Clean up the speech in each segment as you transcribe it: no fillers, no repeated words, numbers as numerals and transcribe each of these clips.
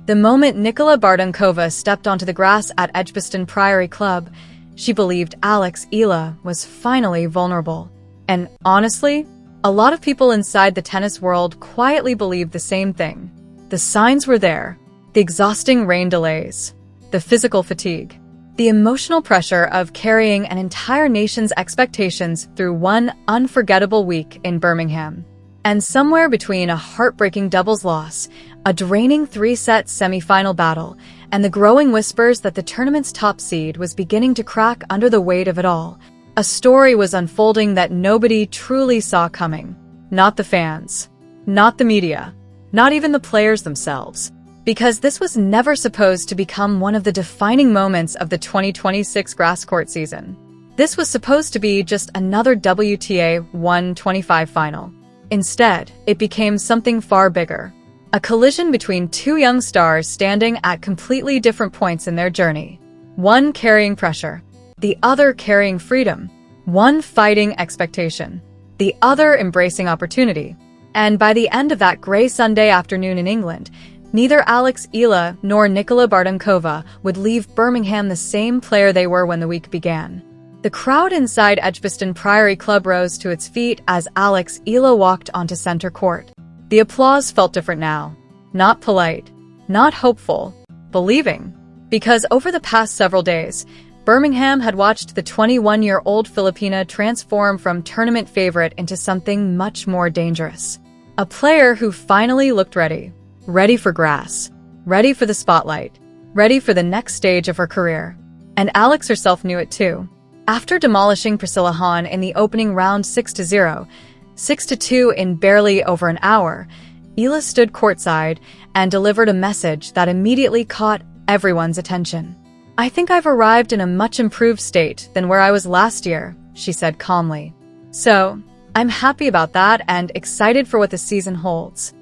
The moment Nikola Bartunkova stepped onto the grass at Edgbaston Priory Club, she believed Alex Eala was finally vulnerable. And honestly, a lot of people inside the tennis world quietly believed the same thing. The signs were there. The exhausting rain delays, the physical fatigue, the emotional pressure of carrying an entire nation's expectations through one unforgettable week in Birmingham. And somewhere between a heartbreaking doubles loss, a draining three-set semi-final battle, and the growing whispers that the tournament's top seed was beginning to crack under the weight of it all, a story was unfolding that nobody truly saw coming. Not the fans, not the media, not even the players themselves. Because this was never supposed to become one of the defining moments of the 2026 grass court season. This was supposed to be just another WTA 125 final. Instead, it became something far bigger. A collision between two young stars standing at completely different points in their journey. One carrying pressure, the other carrying freedom. One fighting expectation, the other embracing opportunity. And by the end of that gray Sunday afternoon in England, neither Alex Eala nor Nikola Bartunkova would leave Birmingham the same player they were when the week began. The crowd inside Edgbaston Priory Club rose to its feet as Alex Eala walked onto center court. The applause felt different now. Not polite, not hopeful, believing. Because over the past several days, Birmingham had watched the 21-year-old Filipina transform from tournament favorite into something much more dangerous. A player who finally looked ready. Ready for grass. Ready for the spotlight. Ready for the next stage of her career. And Alex herself knew it too. After demolishing Priscilla Hahn in the opening round 6-0, 6-2 in barely over an hour, Eala stood courtside and delivered a message that immediately caught everyone's attention. "I think I've arrived in a much improved state than where I was last year," she said calmly. "So, I'm happy about that and excited for what the season holds."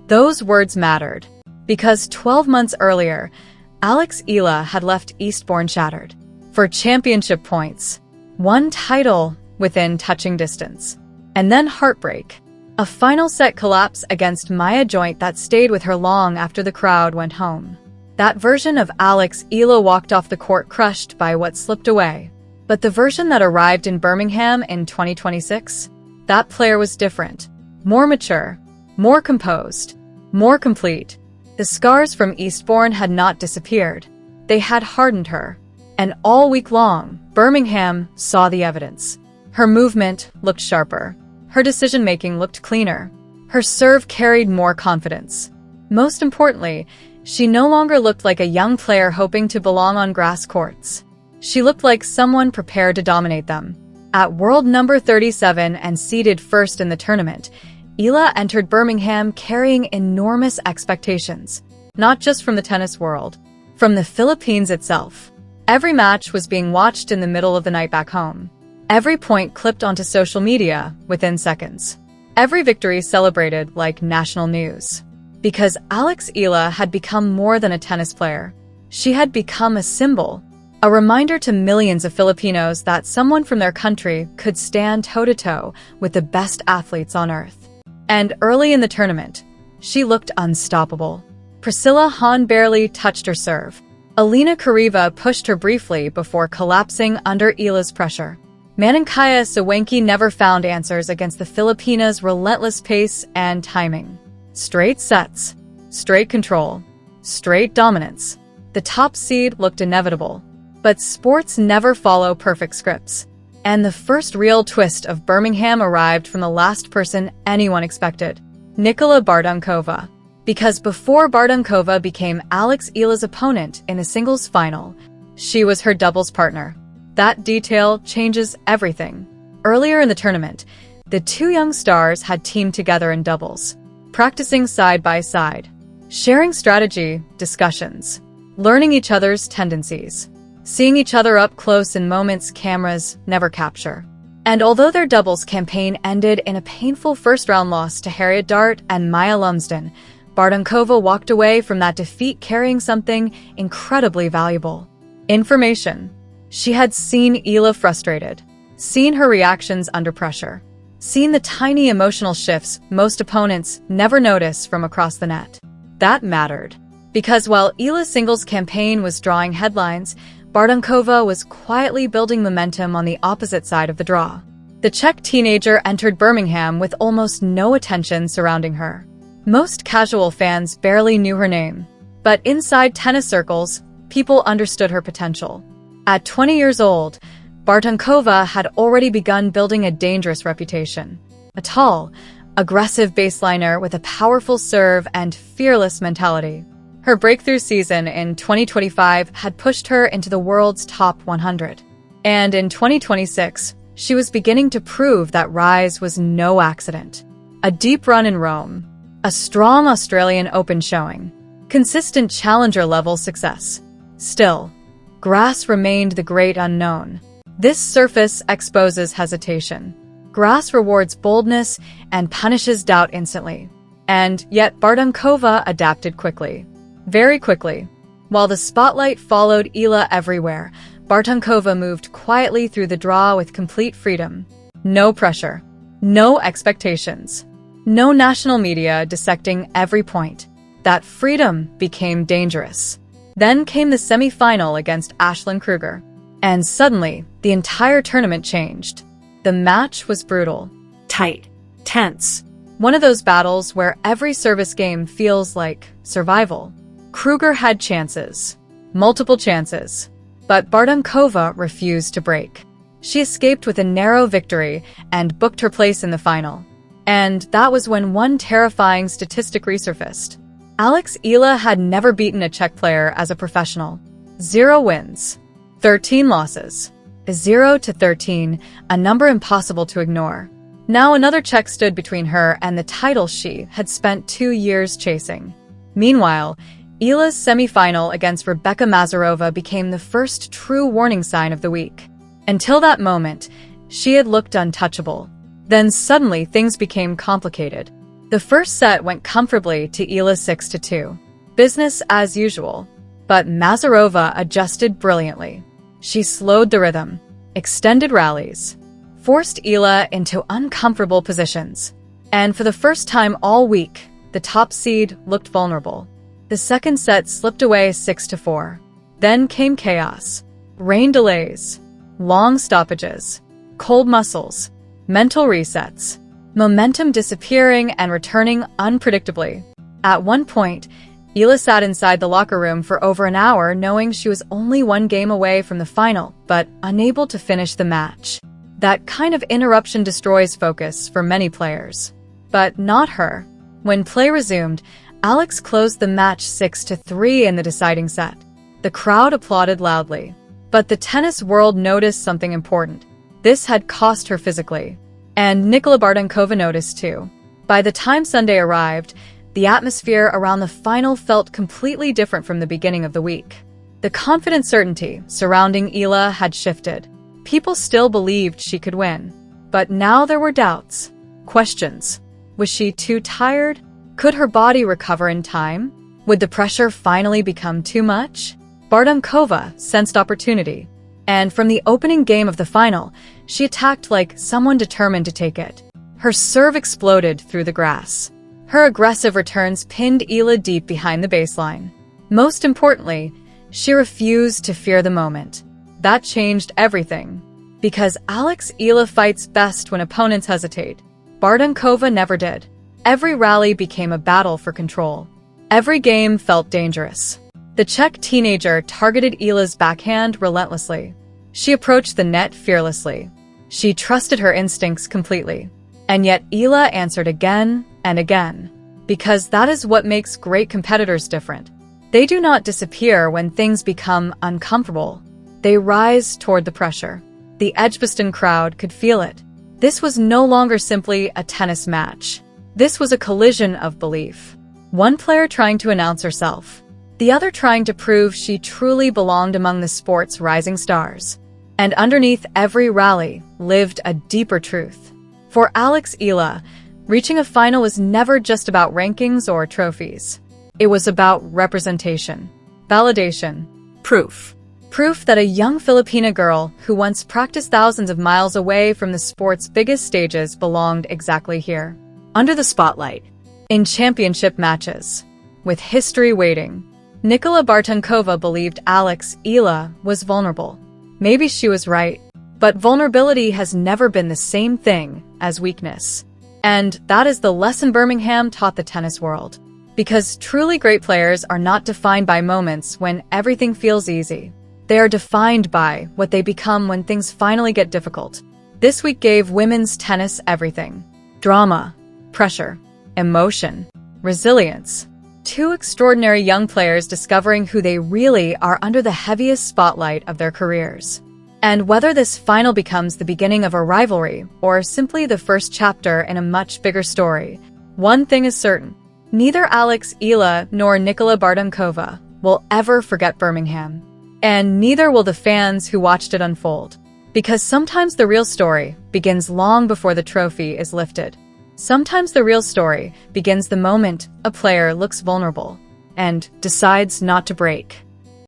Those words mattered, because 12 months earlier, Alex Eala had left Eastbourne shattered. For championship points, one title within touching distance, and then heartbreak. A final set collapse against Maya Joint that stayed with her long after the crowd went home. That version of Alex Eala walked off the court crushed by what slipped away. But the version that arrived in Birmingham in 2026, that player was different, more mature, more composed, more complete. The scars from Eastbourne had not disappeared. They had hardened her. And all week long, Birmingham saw the evidence. Her movement looked sharper. Her decision-making looked cleaner. Her serve carried more confidence. Most importantly, she no longer looked like a young player hoping to belong on grass courts. She looked like someone prepared to dominate them. At world number 37 and seeded first in the tournament, Eala entered Birmingham carrying enormous expectations, not just from the tennis world, from the Philippines itself. Every match was being watched in the middle of the night back home. Every point clipped onto social media within seconds. Every victory celebrated like national news. Because Alex Eala had become more than a tennis player. She had become a symbol, a reminder to millions of Filipinos that someone from their country could stand toe-to-toe with the best athletes on earth. And early in the tournament, she looked unstoppable. Priscilla Hahn barely touched her serve. Alina Kariva pushed her briefly before collapsing under Eala's pressure. Manankaya Sawenki never found answers against the Filipina's relentless pace and timing. Straight sets, straight control, straight dominance. The top seed looked inevitable. But sports never follow perfect scripts. And the first real twist of Birmingham arrived from the last person anyone expected, Nikola Bartunkova. Because before Bartunkova became Alex Eala's opponent in a singles final, she was her doubles partner. That detail changes everything. Earlier in the tournament, the two young stars had teamed together in doubles, practicing side by side, sharing strategy, discussions, learning each other's tendencies, seeing each other up close in moments cameras never capture. And although their doubles campaign ended in a painful first-round loss to Harriet Dart and Maya Lumsden, Bartunkova walked away from that defeat carrying something incredibly valuable. Information. She had seen Eala frustrated, seen her reactions under pressure, seen the tiny emotional shifts most opponents never notice from across the net. That mattered. Because while Eala's singles campaign was drawing headlines, Bartunkova was quietly building momentum on the opposite side of the draw. The Czech teenager entered Birmingham with almost no attention surrounding her. Most casual fans barely knew her name, but inside tennis circles, people understood her potential. At 20 years old, Bartunkova had already begun building a dangerous reputation. A tall, aggressive baseliner with a powerful serve and fearless mentality. Her breakthrough season in 2025 had pushed her into the world's top 100. And in 2026, she was beginning to prove that rise was no accident. A deep run in Rome, a strong Australian Open showing, consistent challenger-level success. Still, grass remained the great unknown. This surface exposes hesitation. Grass rewards boldness and punishes doubt instantly. And yet Bartunkova adapted quickly. Very quickly. While the spotlight followed Eala everywhere, Bartunkova moved quietly through the draw with complete freedom. No pressure. No expectations. No national media dissecting every point. That freedom became dangerous. Then came the semi-final against Ashlyn Kruger. And suddenly, the entire tournament changed. The match was brutal. Tight. Tense. One of those battles where every service game feels like survival. Kruger had chances. Multiple chances. But Bartunkova refused to break. She escaped with a narrow victory and booked her place in the final. And that was when one terrifying statistic resurfaced. Alex Eala had never beaten a Czech player as a professional. 0 wins. 13 losses. 0 to 13, a number impossible to ignore. Now another Czech stood between her and the title she had spent 2 years chasing. Meanwhile, Eala's semi-final against Rebecca Mazurova became the first true warning sign of the week. Until that moment, she had looked untouchable. Then suddenly things became complicated. The first set went comfortably to Eala 6-2. Business as usual. But Mazurova adjusted brilliantly. She slowed the rhythm, extended rallies, forced Eala into uncomfortable positions. And for the first time all week, the top seed looked vulnerable. The second set slipped away 6-4. Then came chaos. Rain delays, long stoppages, cold muscles, mental resets, momentum disappearing and returning unpredictably. At one point, Eala sat inside the locker room for over an hour knowing she was only one game away from the final, but unable to finish the match. That kind of interruption destroys focus for many players. But not her. When play resumed, Alex closed the match 6-3 in the deciding set. The crowd applauded loudly. But the tennis world noticed something important. This had cost her physically. And Nikola Bartunkova noticed too. By the time Sunday arrived, the atmosphere around the final felt completely different from the beginning of the week. The confident certainty surrounding Eala had shifted. People still believed she could win. But now there were doubts. Questions. Was she too tired? Could her body recover in time? Would the pressure finally become too much? Bartunkova sensed opportunity. And from the opening game of the final, she attacked like someone determined to take it. Her serve exploded through the grass. Her aggressive returns pinned Eala deep behind the baseline. Most importantly, she refused to fear the moment. That changed everything. Because Alex Eala fights best when opponents hesitate. Bartunkova never did. Every rally became a battle for control. Every game felt dangerous. The Czech teenager targeted Eala's backhand relentlessly. She approached the net fearlessly. She trusted her instincts completely. And yet Eala answered again and again. Because that is what makes great competitors different. They do not disappear when things become uncomfortable. They rise toward the pressure. The Edgbaston crowd could feel it. This was no longer simply a tennis match. This was a collision of belief. One player trying to announce herself. The other trying to prove she truly belonged among the sport's rising stars. And underneath every rally lived a deeper truth. For Alex Eala, reaching a final was never just about rankings or trophies. It was about representation, validation, proof. Proof that a young Filipino girl who once practiced thousands of miles away from the sport's biggest stages belonged exactly here. Under the spotlight, in championship matches, with history waiting. Nikola Bartunkova believed Alex Eala was vulnerable. Maybe she was right, but vulnerability has never been the same thing as weakness. And that is the lesson Birmingham taught the tennis world. Because truly great players are not defined by moments when everything feels easy. They are defined by what they become when things finally get difficult. This week gave women's tennis everything. Drama, pressure, emotion, resilience. Two extraordinary young players discovering who they really are under the heaviest spotlight of their careers. And whether this final becomes the beginning of a rivalry or simply the first chapter in a much bigger story, one thing is certain. Neither Alex Eala nor Nikola Bartunkova will ever forget Birmingham. And neither will the fans who watched it unfold. Because sometimes the real story begins long before the trophy is lifted. Sometimes the real story begins the moment a player looks vulnerable and decides not to break.